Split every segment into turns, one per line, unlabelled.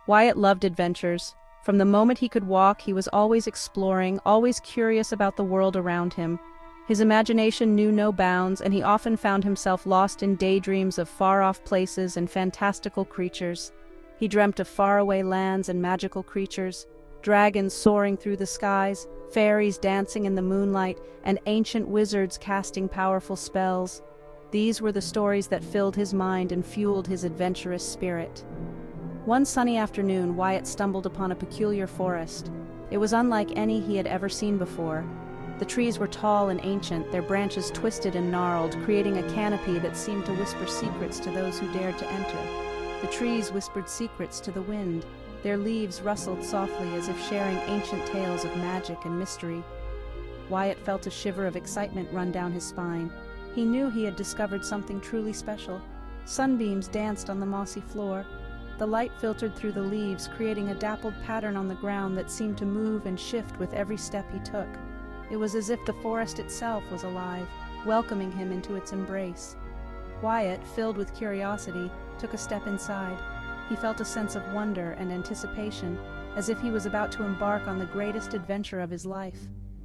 Wyatt loved adventures. From the moment he could walk, he was always exploring, always curious about the world around him. His imagination knew no bounds, and he often found himself lost in daydreams of far-off places and fantastical creatures. He dreamt of faraway lands and magical creatures, dragons soaring through the skies, fairies dancing in the moonlight, and ancient wizards casting powerful spells. These were the stories that filled his mind and fueled his adventurous spirit. One sunny afternoon, Wyatt stumbled upon a peculiar forest. It was unlike any he had ever seen before. The trees were tall and ancient, their branches twisted and gnarled, creating a canopy that seemed to whisper secrets to those who dared to enter. The trees whispered secrets to the wind. Their leaves rustled softly as if sharing ancient tales of magic and mystery. Wyatt felt a shiver of excitement run down his spine. He knew he had discovered something truly special. Sunbeams danced on the mossy floor. The light filtered through the leaves, creating a dappled pattern on the ground that seemed to move and shift with every step he took. It was as if the forest itself was alive, welcoming him into its embrace. Wyatt, filled with curiosity, took a step inside. He felt a sense of wonder and anticipation, as if he was about to embark on the greatest adventure of his life.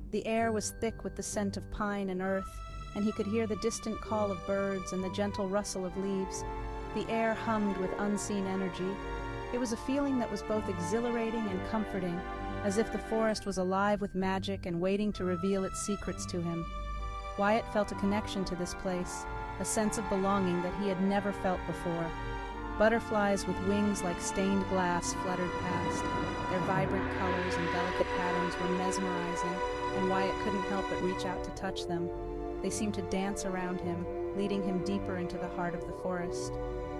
The air was thick with the scent of pine and earth, and he could hear the distant call of birds and the gentle rustle of leaves. The air hummed with unseen energy. It was a feeling that was both exhilarating and comforting, as if the forest was alive with magic and waiting to reveal its secrets to him. Wyatt felt a connection to this place, a sense of belonging that he had never felt before. Butterflies with wings like stained glass fluttered past. Their vibrant colors and delicate patterns were mesmerizing, and Wyatt couldn't help but reach out to touch them. They seemed to dance around him, leading him deeper into the heart of the forest.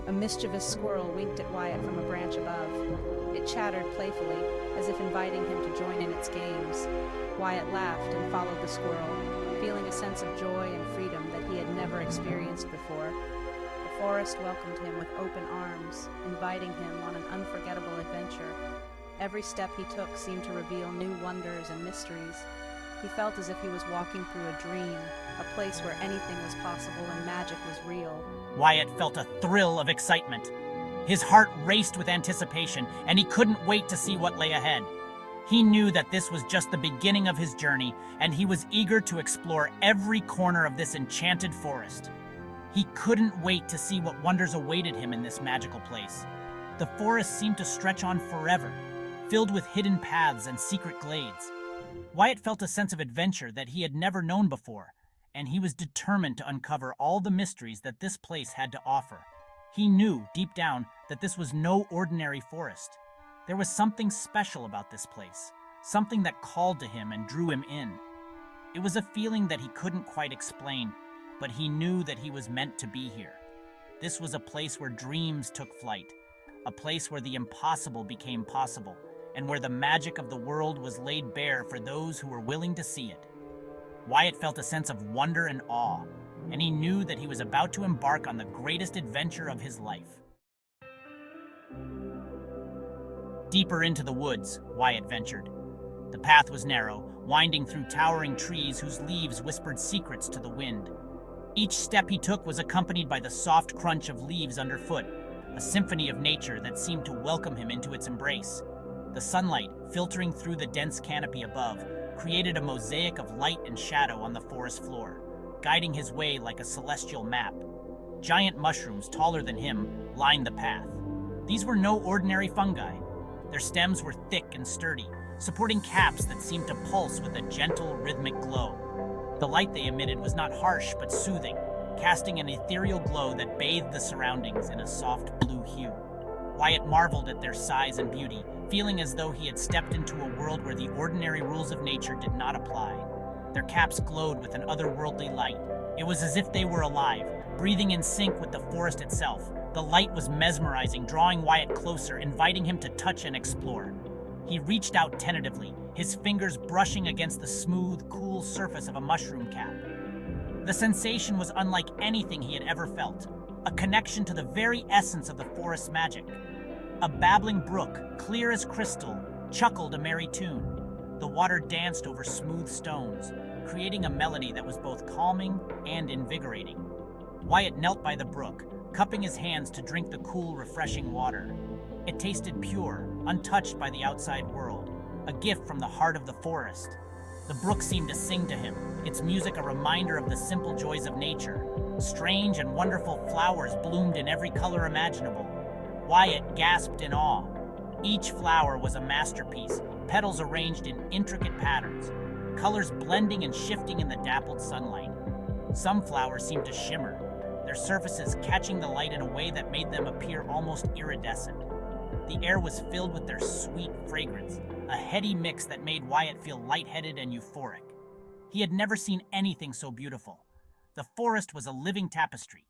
A mischievous squirrel winked at Wyatt from a branch above. It chattered playfully, as if inviting him to join in its games. Wyatt laughed and followed the squirrel, feeling a sense of joy and freedom that he had never experienced before. The forest welcomed him with open arms, inviting him on an unforgettable adventure. Every step he took seemed to reveal new wonders and mysteries. He felt as if he was walking through a dream, a place where anything was possible and magic was real.
Wyatt felt a thrill of excitement. His heart raced with anticipation, and he couldn't wait to see what lay ahead. He knew that this was just the beginning of his journey, and he was eager to explore every corner of this enchanted forest. He couldn't wait to see what wonders awaited him in this magical place. The forest seemed to stretch on forever, filled with hidden paths and secret glades. Wyatt felt a sense of adventure that he had never known before, and he was determined to uncover all the mysteries that this place had to offer. He knew, deep down, that this was no ordinary forest. There was something special about this place, something that called to him and drew him in. It was a feeling that he couldn't quite explain, but he knew that he was meant to be here. This was a place where dreams took flight, a place where the impossible became possible, and where the magic of the world was laid bare for those who were willing to see it. Wyatt felt a sense of wonder and awe, and he knew that he was about to embark on the greatest adventure of his life. Deeper into the woods, Wyatt ventured. The path was narrow, winding through towering trees whose leaves whispered secrets to the wind. Each step he took was accompanied by the soft crunch of leaves underfoot, a symphony of nature that seemed to welcome him into its embrace. The sunlight, filtering through the dense canopy above, created a mosaic of light and shadow on the forest floor, guiding his way like a celestial map. Giant mushrooms, taller than him, lined the path. These were no ordinary fungi. Their stems were thick and sturdy, supporting caps that seemed to pulse with a gentle, rhythmic glow. The light they emitted was not harsh but soothing, casting an ethereal glow that bathed the surroundings in a soft blue hue. Wyatt marveled at their size and beauty, feeling as though he had stepped into a world where the ordinary rules of nature did not apply. Their caps glowed with an otherworldly light. It was as if they were alive, breathing in sync with the forest itself. The light was mesmerizing, drawing Wyatt closer, inviting him to touch and explore. He reached out tentatively, his fingers brushing against the smooth, cool surface of a mushroom cap. The sensation was unlike anything he had ever felt, a connection to the very essence of the forest's magic. A babbling brook, clear as crystal, chuckled a merry tune. The water danced over smooth stones, creating a melody that was both calming and invigorating. Wyatt knelt by the brook, cupping his hands to drink the cool, refreshing water. It tasted pure, untouched by the outside world, a gift from the heart of the forest. The brook seemed to sing to him, its music a reminder of the simple joys of nature. Strange and wonderful flowers bloomed in every color imaginable. Wyatt gasped in awe. Each flower was a masterpiece, petals arranged in intricate patterns, colors blending and shifting in the dappled sunlight. Some flowers seemed to shimmer, their surfaces catching the light in a way that made them appear almost iridescent. The air was filled with their sweet fragrance, a heady mix that made Wyatt feel lightheaded and euphoric. He had never seen anything so beautiful. The forest was a living tapestry,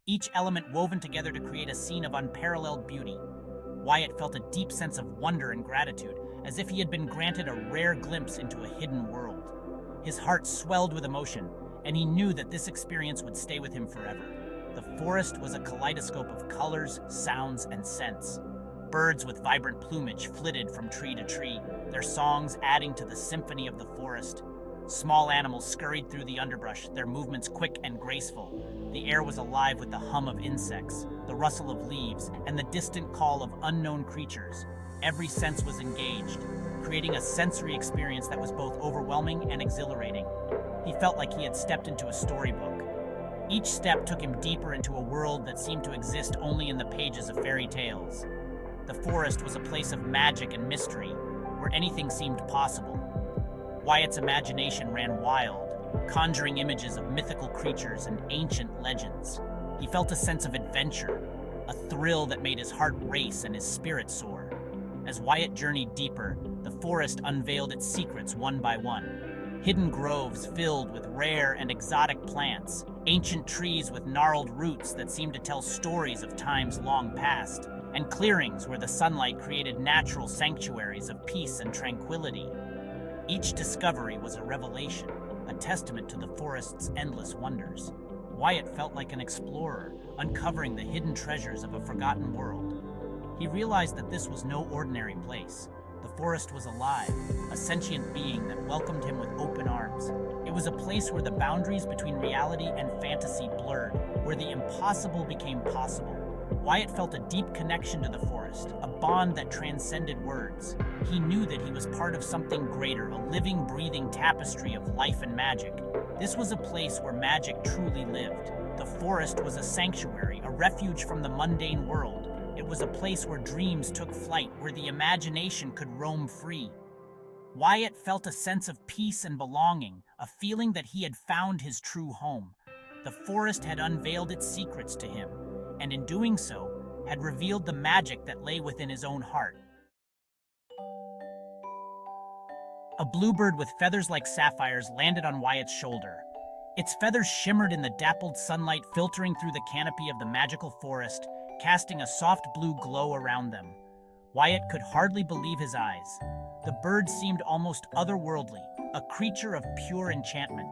each element woven together to create a scene of unparalleled beauty. Wyatt felt a deep sense of wonder and gratitude, as if he had been granted a rare glimpse into a hidden world. His heart swelled with emotion, and he knew that this experience would stay with him forever. The forest was a kaleidoscope of colors, sounds, and scents. Birds with vibrant plumage flitted from tree to tree, their songs adding to the symphony of the forest. Small animals scurried through the underbrush, their movements quick and graceful. The air was alive with the hum of insects, the rustle of leaves, and the distant call of unknown creatures. Every sense was engaged, creating a sensory experience that was both overwhelming and exhilarating. He felt like he had stepped into a storybook. Each step took him deeper into a world that seemed to exist only in the pages of fairy tales. The forest was a place of magic and mystery, where anything seemed possible. Wyatt's imagination ran wild, conjuring images of mythical creatures and ancient legends. He felt a sense of adventure, a thrill that made his heart race and his spirit soar. As Wyatt journeyed deeper, the forest unveiled its secrets one by one. Hidden groves filled with rare and exotic plants, ancient trees with gnarled roots that seemed to tell stories of times long past, and clearings where the sunlight created natural sanctuaries of peace and tranquility. Each discovery was a revelation, a testament to the forest's endless wonders. Wyatt felt like an explorer, uncovering the hidden treasures of a forgotten world. He realized that this was no ordinary place. The forest was alive, a sentient being that welcomed him with open arms. It was a place where the boundaries between reality and fantasy blurred, where the impossible became possible. Wyatt felt a deep connection to the forest, a bond that transcended words. He knew that he was part of something greater, a living, breathing tapestry of life and magic. This was a place where magic truly lived. The forest was a sanctuary, a refuge from the mundane world. It was a place where dreams took flight, where the imagination could roam free. Wyatt felt a sense of peace and belonging, a feeling that he had found his true home. The forest had unveiled its secrets to him, and in doing so, had revealed the magic that lay within his own heart. A bluebird with feathers like sapphires landed on Wyatt's shoulder. Its feathers shimmered in the dappled sunlight filtering through the canopy of the magical forest, casting a soft blue glow around them. Wyatt could hardly believe his eyes. The bird seemed almost otherworldly, a creature of pure enchantment.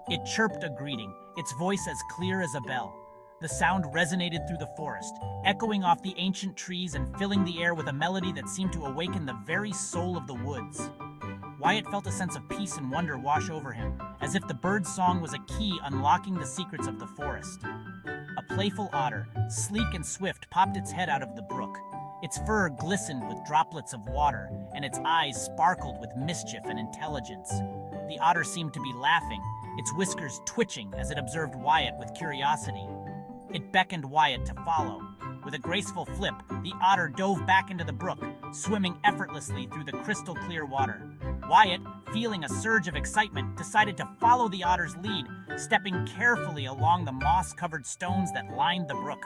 It chirped a greeting, its voice as clear as a bell. The sound resonated through the forest, echoing off the ancient trees and filling the air with a melody that seemed to awaken the very soul of the woods. Wyatt felt a sense of peace and wonder wash over him, as if the bird's song was a key unlocking the secrets of the forest. A playful otter, sleek and swift, popped its head out of the brook. Its fur glistened with droplets of water, and its eyes sparkled with mischief and intelligence. The otter seemed to be laughing, its whiskers twitching as it observed Wyatt with curiosity. It beckoned Wyatt to follow. With a graceful flip, the otter dove back into the brook, swimming effortlessly through the crystal-clear water. Wyatt, feeling a surge of excitement, decided to follow the otter's lead, stepping carefully along the moss-covered stones that lined the brook.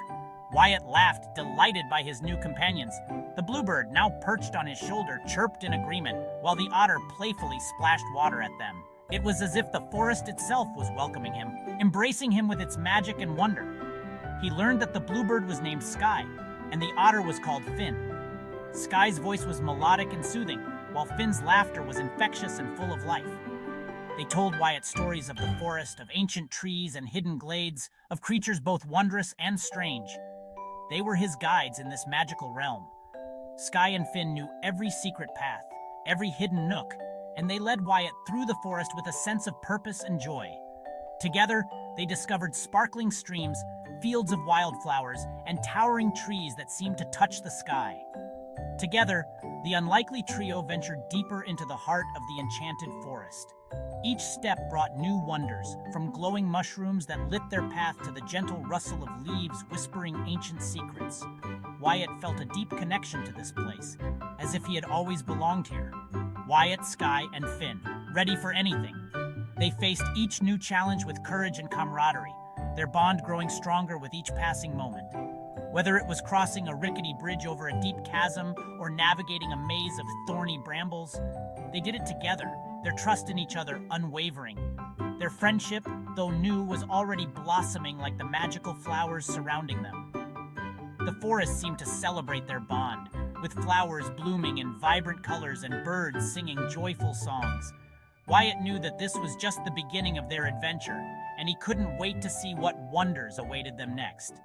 Wyatt laughed, delighted by his new companions. The bluebird, now perched on his shoulder, chirped in agreement, while the otter playfully splashed water at them. It was as if the forest itself was welcoming him, embracing him with its magic and wonder. He learned that the bluebird was named Sky, and the otter was called Finn. Sky's voice was melodic and soothing, while Finn's laughter was infectious and full of life. They told Wyatt stories of the forest, of ancient trees and hidden glades, of creatures both wondrous and strange. They were his guides in this magical realm. Sky and Finn knew every secret path, every hidden nook, and they led Wyatt through the forest with a sense of purpose and joy. Together, they discovered sparkling streams, fields of wildflowers, and towering trees that seemed to touch the sky. Together, the unlikely trio ventured deeper into the heart of the enchanted forest. Each step brought new wonders, from glowing mushrooms that lit their path to the gentle rustle of leaves whispering ancient secrets. Wyatt felt a deep connection to this place, as if he had always belonged here. Wyatt, Sky, and Finn, ready for anything. They faced each new challenge with courage and camaraderie, their bond growing stronger with each passing moment. Whether it was crossing a rickety bridge over a deep chasm or navigating a maze of thorny brambles, they did it together, their trust in each other unwavering. Their friendship, though new, was already blossoming like the magical flowers surrounding them. The forest seemed to celebrate their bond, with flowers blooming in vibrant colors and birds singing joyful songs. Wyatt knew that this was just the beginning of their adventure, and he couldn't wait to see what wonders awaited them next.